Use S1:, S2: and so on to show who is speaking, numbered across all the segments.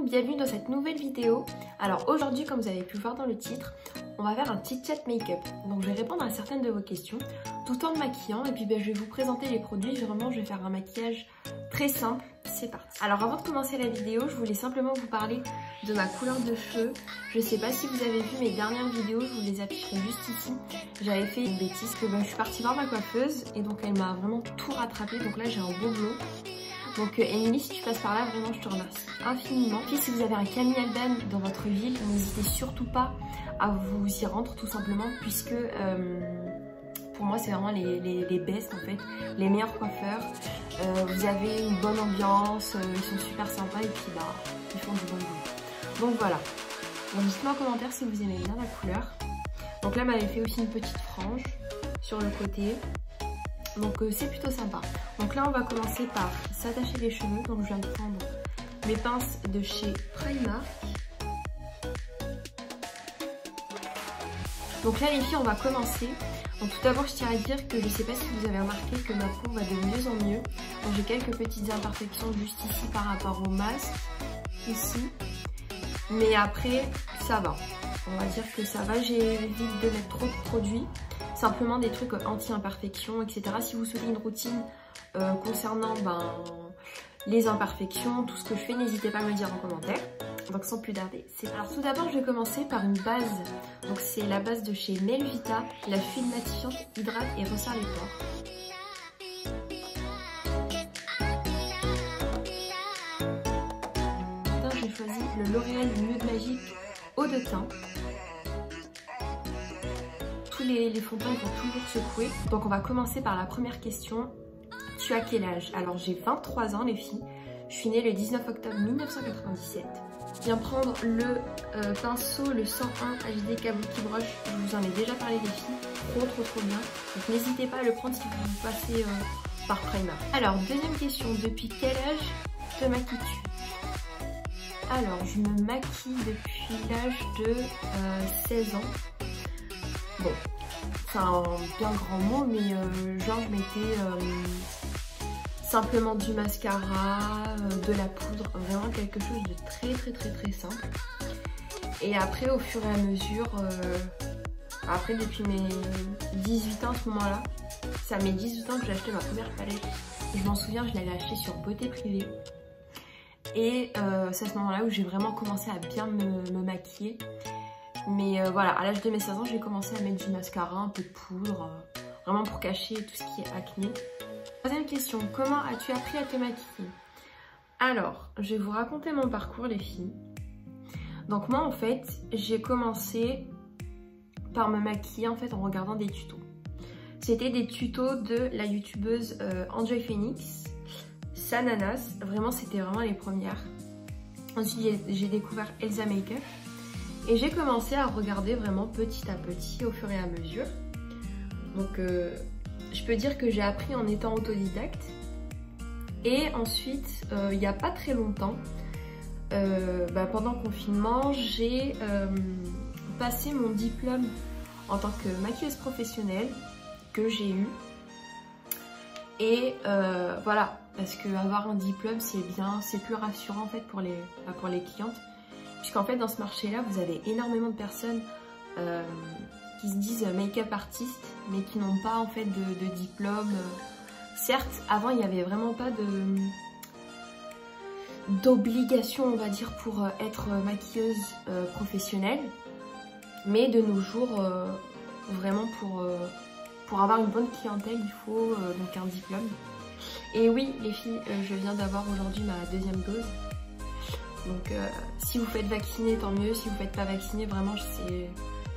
S1: monde, bienvenue dans cette nouvelle vidéo. Alors aujourd'hui, comme vous avez pu le voir dans le titre, on va faire un petit chat make-up. Donc je vais répondre à certaines de vos questions tout en me maquillant et puis je vais vous présenter les produits. Vraiment, je vais faire un maquillage très simple. C'est parti. Alors avant de commencer la vidéo, je voulais simplement vous parler de ma couleur de cheveux. Je sais pas si vous avez vu mes dernières vidéos, je vous les afficherai juste ici. J'avais fait une bêtise que je suis partie voir ma coiffeuse et donc elle m'a vraiment tout rattrapé. Donc là j'ai un beau blond. Donc Emily, si tu passes par là, vraiment je te remercie infiniment. Puis si vous avez un Camille Alban dans votre ville, n'hésitez surtout pas à vous y rendre tout simplement, puisque pour moi c'est vraiment les best en fait, les meilleurs coiffeurs. Vous avez une bonne ambiance, ils sont super sympas et puis ils font du bon boulot. Donc voilà, donc dites-moi en commentaire si vous aimez bien la couleur. Donc là m'avait fait aussi une petite frange sur le côté. Donc c'est plutôt sympa. Donc là on va commencer par s'attacher les cheveux. Donc je viens de prendre mes pinces de chez Primark. Donc là les filles, on va commencer. Donc tout d'abord je tiens à dire que je ne sais pas si vous avez remarqué que ma peau va de mieux en mieux. Donc j'ai quelques petites imperfections juste ici par rapport au masque, ici. Mais après ça va. On va dire que ça va, j'évite de mettre trop de produits. Simplement des trucs anti-imperfections, etc. Si vous souhaitez une routine concernant les imperfections, tout ce que je fais, n'hésitez pas à me le dire en commentaire. Donc sans plus tarder, c'est parti. Alors tout d'abord, je vais commencer par une base. Donc c'est la base de chez Melvita, la fluide matifiante, hydrate et resserre les pores. J'ai choisi le L'Oréal Nude Magique Eau de Teint. Les fonds de teint vont toujours secouer. Donc on va commencer par la première question. Tu as quel âge? Alors j'ai 23 ans les filles. Je suis née le 19 octobre 1997. Je viens prendre le pinceau, le 101 HD Kabuki Brush. Je vous en ai déjà parlé les filles. Trop bien. Donc n'hésitez pas à le prendre si vous passez par Primark. Alors deuxième question. Depuis quel âge te maquilles-tu? Alors je me maquille depuis l'âge de 16 ans. Bon, c'est un bien grand mot, mais genre je mettais simplement du mascara, de la poudre, vraiment quelque chose de très simple. Et après au fur et à mesure, après depuis mes 18 ans à ce moment-là, c'est à mes 18 ans que j'ai acheté ma première palette. Je m'en souviens, je l'avais achetée sur Beauté Privée. Et c'est à ce moment-là où j'ai vraiment commencé à bien me maquiller. Mais voilà, à l'âge de mes 16 ans, j'ai commencé à mettre du mascara, un peu de poudre, vraiment pour cacher tout ce qui est acné. Troisième question, comment as-tu appris à te maquiller? Alors, je vais vous raconter mon parcours les filles. Donc moi en fait, j'ai commencé par me maquiller en fait en regardant des tutos. C'était des tutos de la youtubeuse Enjoy Phoenix, Sananas, vraiment c'était vraiment les premières. Ensuite j'ai découvert Elsa Makeup. Et j'ai commencé à regarder vraiment petit à petit au fur et à mesure. Donc je peux dire que j'ai appris en étant autodidacte. Et ensuite, il n'y a pas très longtemps, pendant le confinement, j'ai passé mon diplôme en tant que maquilleuse professionnelle que j'ai eu. Et voilà, parce qu'avoir un diplôme c'est bien, c'est plus rassurant en fait pour les clientes. Puisqu'en fait dans ce marché-là, vous avez énormément de personnes qui se disent make-up artistes, mais qui n'ont pas en fait de diplôme. Certes, avant il n'y avait vraiment pas d'obligation, on va dire, pour être maquilleuse professionnelle. Mais de nos jours, vraiment pour avoir une bonne clientèle, il faut donc un diplôme. Et oui les filles, je viens d'avoir aujourd'hui ma deuxième dose. Donc si vous faites vacciner, tant mieux. Si vous faites pas vacciner, vraiment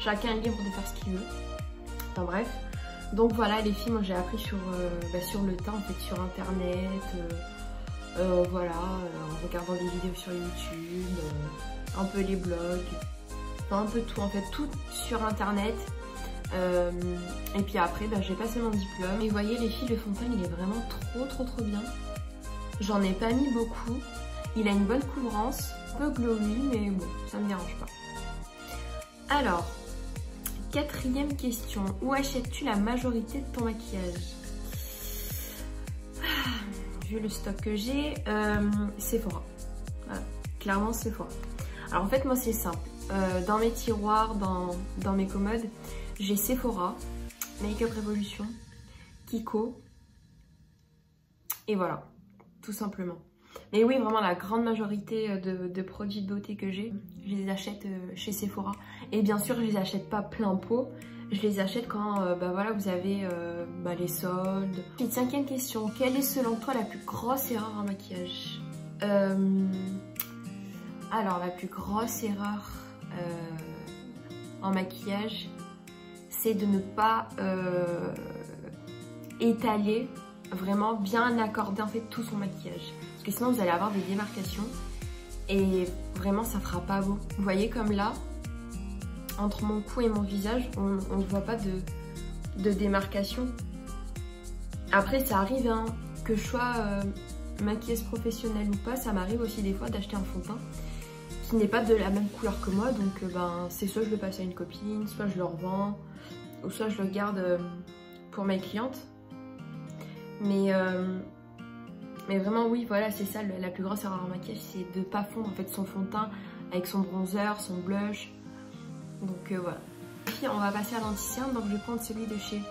S1: chacun est libre de faire ce qu'il veut. Enfin bref. Donc voilà les filles, moi j'ai appris sur le tas en fait, sur internet, voilà, en regardant des vidéos sur YouTube, un peu les blogs, enfin un peu tout en fait, tout sur internet. Et puis après j'ai passé mon diplôme. Et vous voyez les filles, le fond de teint il est vraiment trop bien. J'en ai pas mis beaucoup. Il a une bonne couvrance, un peu glowy, mais bon, ça me dérange pas. Alors, quatrième question. Où achètes-tu la majorité de ton maquillage? Vu le stock que j'ai, Sephora. Voilà. clairement Sephora. Alors en fait moi c'est simple, dans mes tiroirs, dans mes commodes, j'ai Sephora, Make Up Revolution, Kiko, et voilà, tout simplement. Mais oui, vraiment la grande majorité de produits de beauté que j'ai, je les achète chez Sephora. Et bien sûr, je les achète pas plein pot, je les achète quand bah voilà, vous avez les soldes. Et 5e question, quelle est selon toi la plus grosse erreur en maquillage? Alors la plus grosse erreur en maquillage, c'est de ne pas étaler, vraiment bien accorder en fait tout son maquillage. Parce que sinon vous allez avoir des démarcations et vraiment ça fera pas beau. Vous voyez comme là, entre mon cou et mon visage, on ne voit pas de démarcation. Après ça arrive hein, que je sois maquilleuse professionnelle ou pas, ça m'arrive aussi des fois d'acheter un fond de teint qui n'est pas de la même couleur que moi, donc c'est soit je le passe à une copine, soit je le revends, ou soit je le garde pour mes clientes. Mais vraiment oui, voilà, c'est ça la plus grosse erreur en maquillage, c'est de ne pas fondre en fait son fond de teint avec son bronzer, son blush. Donc voilà. Puis on va passer à l'anti-cerne, donc je vais prendre celui de chez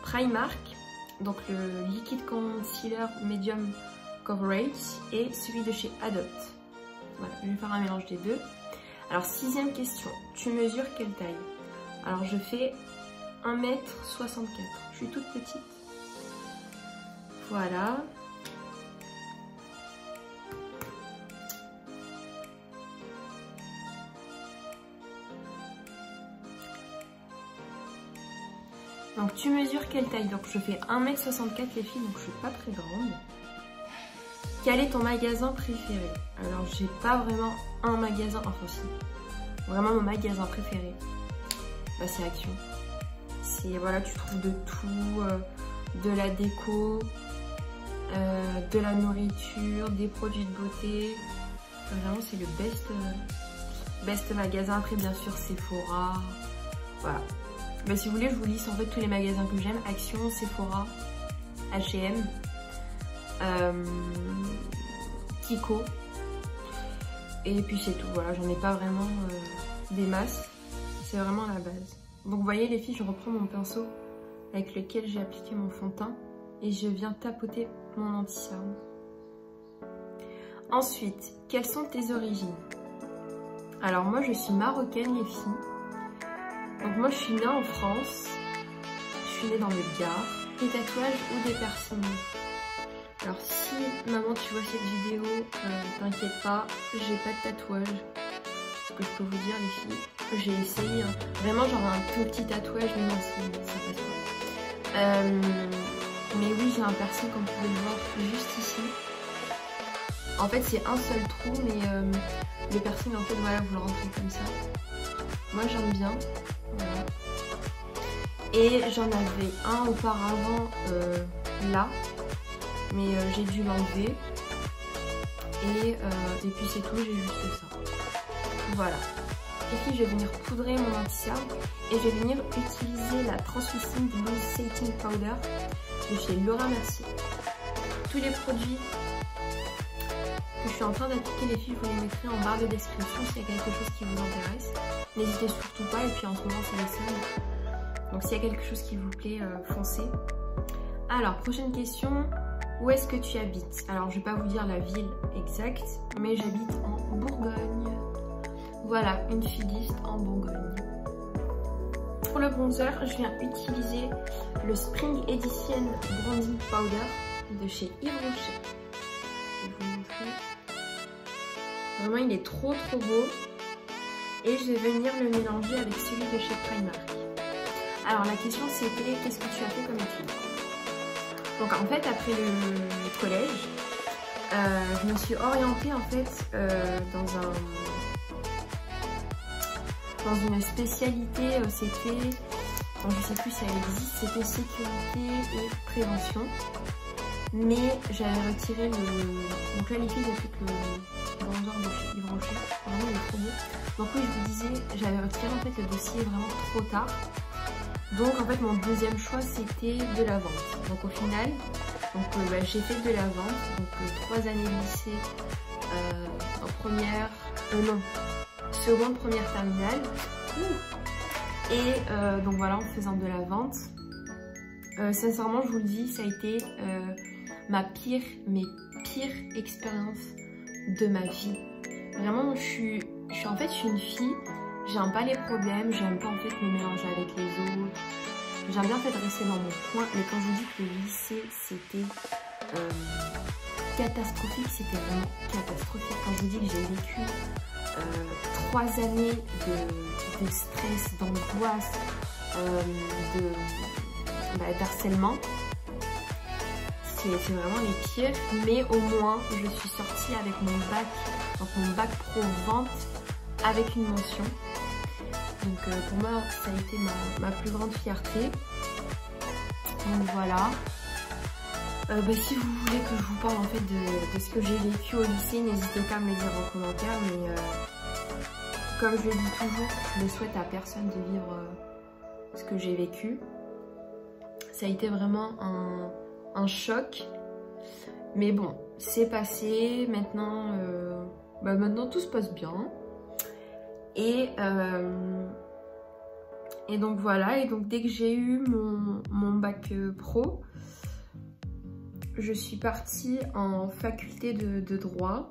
S1: Primark, donc le Liquid Concealer Medium Coverage, et celui de chez Adopt. Voilà, je vais faire un mélange des deux. Alors 6e question, tu mesures quelle taille? Alors je fais 1m64, je suis toute petite. Voilà. Donc tu mesures quelle taille? Donc je fais 1m64 les filles, donc je suis pas très grande. Quel est ton magasin préféré? Alors j'ai pas vraiment un magasin, enfin si, vraiment mon magasin préféré, bah, c'est Action. C'est voilà, tu trouves de tout, de la déco, de la nourriture, des produits de beauté. Vraiment c'est le best magasin. Après bien sûr Sephora, voilà. Bah, si vous voulez je vous liste en fait tous les magasins que j'aime: Action, Sephora, H&M, Kiko, et puis c'est tout. Voilà, j'en ai pas vraiment des masses, c'est vraiment la base. Donc vous voyez les filles, je reprends mon pinceau avec lequel j'ai appliqué mon fond de teint et je viens tapoter mon anti-cerne. Ensuite, quelles sont tes origines? Alors moi je suis marocaine les filles, donc moi je suis née en France, je suis née dans le Gard. Des tatouages ou des piercings? Alors si maman tu vois cette vidéo, t'inquiète pas, j'ai pas de tatouage. Ce que je peux vous dire les filles, j'ai essayé, hein. Vraiment genre un tout petit tatouage, mais non ça passe pas. Mais oui j'ai un piercing comme vous pouvez le voir juste ici. En fait c'est un seul trou, mais le piercing en fait voilà vous le rentrez comme ça. Moi j'aime bien, voilà. Et j'en avais un auparavant là, mais j'ai dû l'enlever. Et puis c'est tout, j'ai juste ça. Voilà. Et puis je vais venir poudrer mon anti-cerne et je vais venir utiliser la Translucent Loose Setting Powder de chez Laura Mercier. Tous les produits que je suis en train d'appliquer les filles, je vous les mettrai en barre de description s'il y a quelque chose qui vous intéresse. N'hésitez surtout pas, et puis en ce moment c'est les soldes. Donc s'il y a quelque chose qui vous plaît, foncez. Alors, prochaine question. Où est-ce que tu habites? Alors, je ne vais pas vous dire la ville exacte, mais j'habite en Bourgogne. Voilà, une filiste en Bourgogne. Pour le bronzer, je viens utiliser le Spring Edition Bronzing Powder de chez Yves Rocher. Je vais vous montrer. Vraiment, il est trop beau. Et je vais venir le mélanger avec celui de chez Primark. Alors la question c'était qu'est-ce que tu as fait comme études? Donc en fait après le collège, je me suis orientée en fait dans une spécialité, c'était, je sais plus si elle existe, c'était sécurité et prévention. Mais j'avais retiré donc là les filles ont fait le bronzer de chez Yves Rocher, vraiment il est trop beau. Donc oui je vous disais, j'avais retiré en fait le dossier vraiment trop tard. Donc en fait mon deuxième choix c'était de la vente. Donc au final, j'ai fait de la vente, donc 3 années de lycée en première, seconde, première terminale. Et donc voilà, en faisant de la vente. Sincèrement, je vous le dis, ça a été mes pires expériences de ma vie. Vraiment, je suis une fille, j'aime pas les problèmes, j'aime pas en fait me mélanger avec les autres. J'aime bien en fait rester dans mon coin, mais quand je vous dis que le lycée c'était catastrophique, c'était vraiment catastrophique. Quand je vous dis que j'ai vécu 3 années de stress, d'angoisse, d'harcèlement, c'est vraiment les pires. Mais au moins je suis sortie avec mon bac, donc mon bac pro vente avec une mention. Donc pour moi ça a été ma plus grande fierté. Donc voilà. Si vous voulez que je vous parle en fait de ce que j'ai vécu au lycée, n'hésitez pas à me le dire en commentaire. Mais comme je le dis toujours, je ne souhaite à personne de vivre ce que j'ai vécu. Ça a été vraiment un choc. Mais bon, c'est passé. Maintenant, maintenant tout se passe bien. Et donc voilà. Et donc dès que j'ai eu mon bac pro, je suis partie en faculté de droit.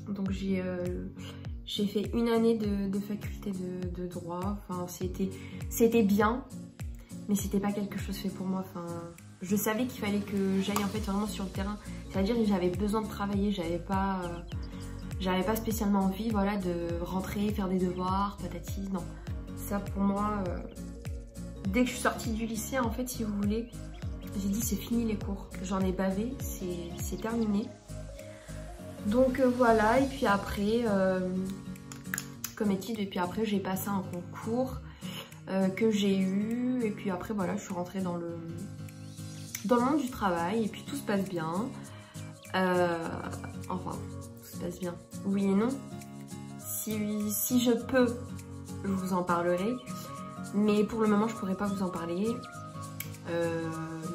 S1: Donc j'ai fait 1 année de faculté de droit. Enfin, c'était bien, mais c'était pas quelque chose fait pour moi. Enfin, je savais qu'il fallait que j'aille en fait vraiment sur le terrain. C'est-à-dire que j'avais besoin de travailler. J'avais pas spécialement envie, voilà, de rentrer, faire des devoirs, patati. Non, ça pour moi, dès que je suis sortie du lycée, en fait, si vous voulez, j'ai dit c'est fini les cours, j'en ai bavé, c'est terminé. Donc voilà, et puis après, comme étude, et puis après j'ai passé un concours que j'ai eu, et puis après voilà, je suis rentrée dans le monde du travail, et puis tout se passe bien. Enfin, tout se passe bien, oui et non. Si je peux, je vous en parlerai, mais pour le moment je pourrais pas vous en parler.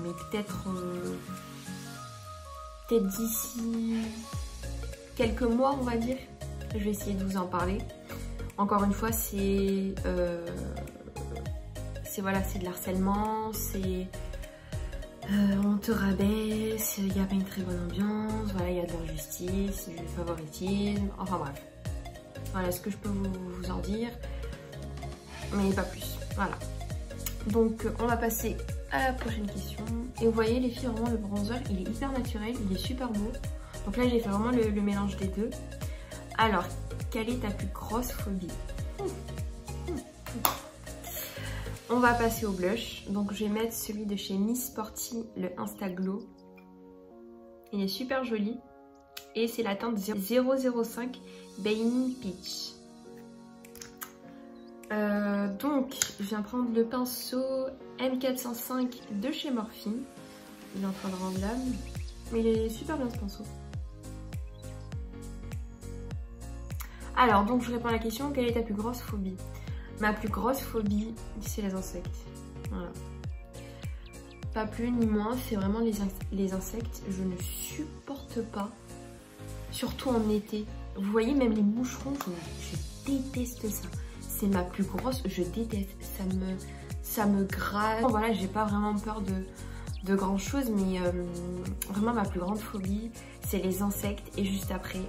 S1: Mais peut-être d'ici quelques mois, on va dire, je vais essayer de vous en parler. Encore une fois, c'est voilà, c'est de l'harcèlement, c'est on te rabaisse, il n'y a pas une très bonne ambiance, voilà, il y a de l'injustice, du favoritisme, enfin bref. Voilà ce que je peux vous en dire, mais pas plus. Voilà. Donc on va passer à la prochaine question. Et vous voyez les filles, vraiment le bronzer il est hyper naturel, il est super beau. Donc là j'ai fait vraiment le mélange des deux. Alors, quelle est ta plus grosse phobie? On va passer au blush. Donc je vais mettre celui de chez Miss Sporty, le Instaglow. Il est super joli. Et c'est la teinte 005 Baby Peach. Donc je viens prendre le pinceau M405 de chez Morphine. Il est en train de rendre l'âme, mais il est super bien ce pinceau. Alors donc je réponds à la question, quelle est ta plus grosse phobie? Ma plus grosse phobie, c'est les insectes. Voilà. Pas plus ni moins, c'est vraiment les insectes. Je ne supporte pas, surtout en été. Vous voyez, même les moucherons, je déteste ça. C'est ma plus grosse, je déteste, ça me gratte. Voilà, j'ai pas vraiment peur de grand chose, mais vraiment ma plus grande phobie, c'est les insectes. Et juste après,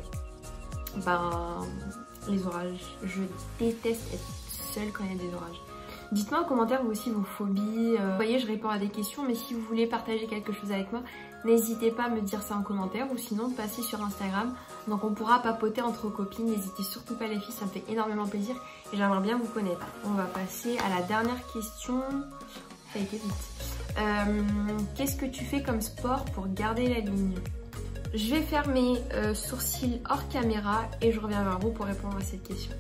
S1: les orages. Je déteste être seule quand il y a des orages. Dites-moi en commentaire vous aussi vos phobies. Vous voyez, je réponds à des questions, mais si vous voulez partager quelque chose avec moi, n'hésitez pas à me dire ça en commentaire ou sinon passez sur Instagram. Donc on pourra papoter entre copines. N'hésitez surtout pas les filles, ça me fait énormément plaisir et j'aimerais bien vous connaître. On va passer à la dernière question. Ça a été vite. Qu'est-ce que tu fais comme sport pour garder la ligne? Je vais faire mes sourcils hors caméra et je reviens vers vous pour répondre à cette question.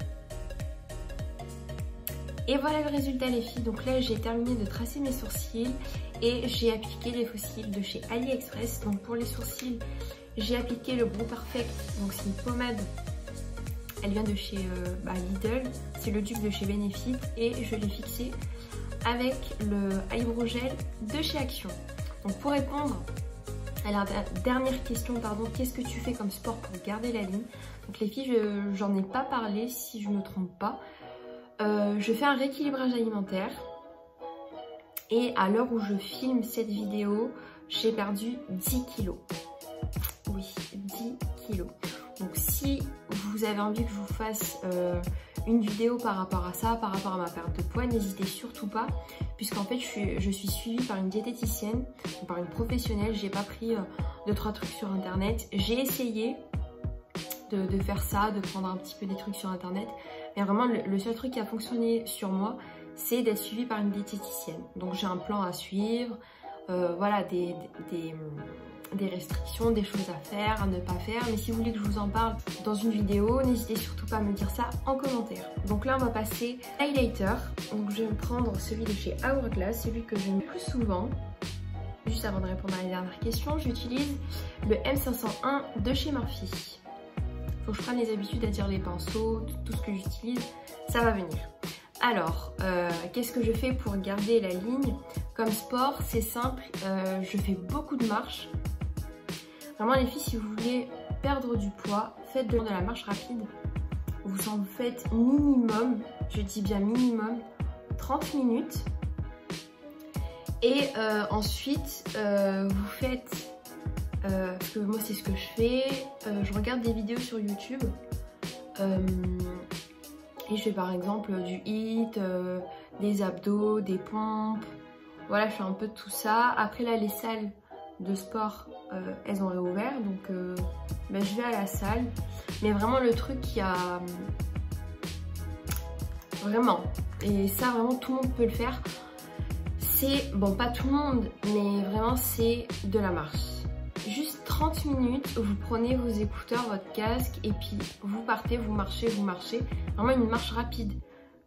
S1: Et voilà le résultat les filles. Donc là j'ai terminé de tracer mes sourcils et j'ai appliqué des fossiles de chez AliExpress. Donc pour les sourcils, j'ai appliqué le Brow Perfect. Donc c'est une pommade, elle vient de chez Lidl. C'est le dupe de chez Benefit et je l'ai fixé avec le Eyebrow Gel de chez Action. Donc pour répondre Alors, dernière question, pardon, qu'est-ce que tu fais comme sport pour garder la ligne? Donc les filles, j'en ai pas parlé si je me trompe pas. Je fais un rééquilibrage alimentaire. Et à l'heure où je filme cette vidéo, j'ai perdu 10 kilos. Oui, 10 kilos. Donc si vous avez envie que je vous fasse une vidéo par rapport à ça, par rapport à ma perte de poids, n'hésitez surtout pas. Puisqu'en fait, je suis suivie par une diététicienne, par une professionnelle. J'ai pas pris 2-3 trucs sur internet. J'ai essayé de faire ça, de prendre un petit peu des trucs sur internet. Mais vraiment, le seul truc qui a fonctionné sur moi, c'est d'être suivie par une diététicienne. Donc j'ai un plan à suivre, voilà, des restrictions, des choses à faire, à ne pas faire. Mais si vous voulez que je vous en parle dans une vidéo, n'hésitez surtout pas à me dire ça en commentaire. Donc là, on va passer highlighter. Donc je vais prendre celui de chez Hourglass, celui que j'aime le plus souvent. Juste avant de répondre à la dernière question, j'utilise le M501 de chez Morphe. Faut que je prenne les habitudes à dire les pinceaux, tout ce que j'utilise, ça va venir. Alors, qu'est-ce que je fais pour garder la ligne? Comme sport, c'est simple, je fais beaucoup de marches. Vraiment les filles, si vous voulez perdre du poids, faites de la marche rapide. Vous en faites minimum, je dis bien minimum, 30 minutes. Et ensuite, vous faites... parce que moi c'est ce que je fais, je regarde des vidéos sur YouTube et je fais par exemple du HIIT, des abdos, des pompes, voilà, je fais un peu de tout ça. Après là, les salles de sport elles ont réouvert, donc ben, je vais à la salle. Mais vraiment le truc qui a vraiment, et ça vraiment tout le monde peut le faire, c'est, bon pas tout le monde, mais vraiment c'est de la marche. Juste 30 minutes, vous prenez vos écouteurs, votre casque et puis vous partez, vous marchez. Vraiment une marche rapide.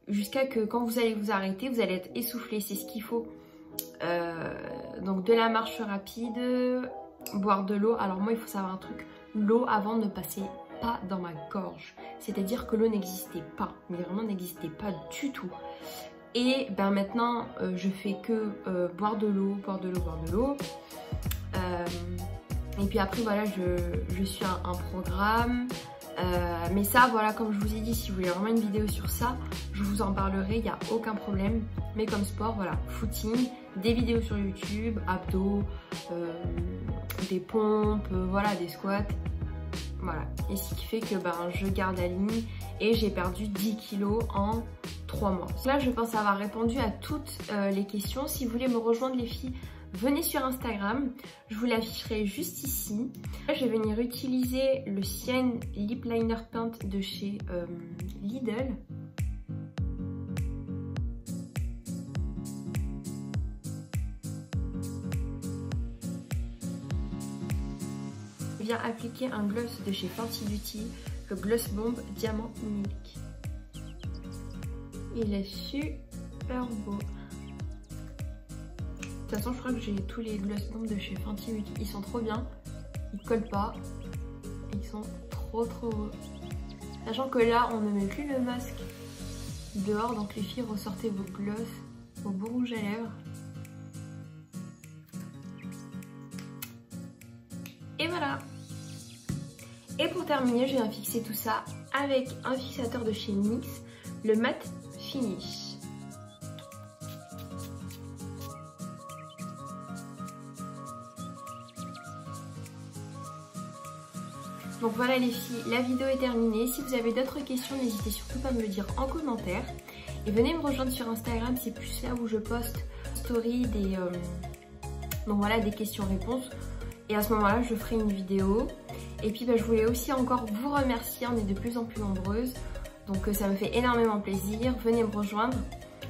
S1: Jusqu'à que quand vous allez vous arrêter, vous allez être essoufflé, c'est ce qu'il faut. Donc de la marche rapide, boire de l'eau. Alors moi il faut savoir un truc, l'eau avant ne passait pas dans ma gorge. C'est-à-dire que l'eau n'existait pas, mais vraiment n'existait pas du tout. Et ben maintenant je fais que boire de l'eau. Et puis après voilà, je suis un programme. Mais ça voilà, comme je vous ai dit, si vous voulez vraiment une vidéo sur ça, je vous en parlerai, il n'y a aucun problème. Mais comme sport, voilà, footing, des vidéos sur YouTube, abdos, des pompes, voilà, des squats. Voilà, et ce qui fait que ben, je garde la ligne et j'ai perdu 10 kilos en 3 mois. Là je pense avoir répondu à toutes les questions. Si vous voulez me rejoindre les filles, venez sur Instagram, je vous l'afficherai juste ici. Là, je vais venir utiliser le Cyan Lip Liner Paint de chez Lidl. Je viens appliquer un gloss de chez Fenty Beauty, le Gloss Bomb Diamant Milk. Il est super beau. De toute façon, je crois que j'ai tous les Gloss Bomb de chez Fenty Beauty. Ils sont trop bien, ils collent pas, ils sont trop beaux. Sachant que là, on ne met plus le masque dehors, donc les filles, ressortez vos gloss, vos beaux rouges à lèvres. Et voilà. Et pour terminer, je viens fixer tout ça avec un fixateur de chez NYX, le Matte Finish. Donc voilà les filles, la vidéo est terminée. Si vous avez d'autres questions, n'hésitez surtout pas à me le dire en commentaire. Et venez me rejoindre sur Instagram, c'est plus là où je poste story des, donc voilà, des questions-réponses. Et à ce moment-là, je ferai une vidéo. Et puis bah, je voulais aussi encore vous remercier, on est de plus en plus nombreuses. Donc ça me fait énormément plaisir, venez me rejoindre.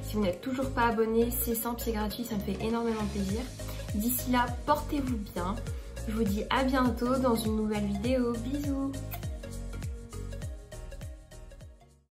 S1: Si vous n'êtes toujours pas abonné, c'est simple, c'est gratuit, ça me fait énormément plaisir. D'ici là, portez-vous bien. Je vous dis à bientôt dans une nouvelle vidéo. Bisous!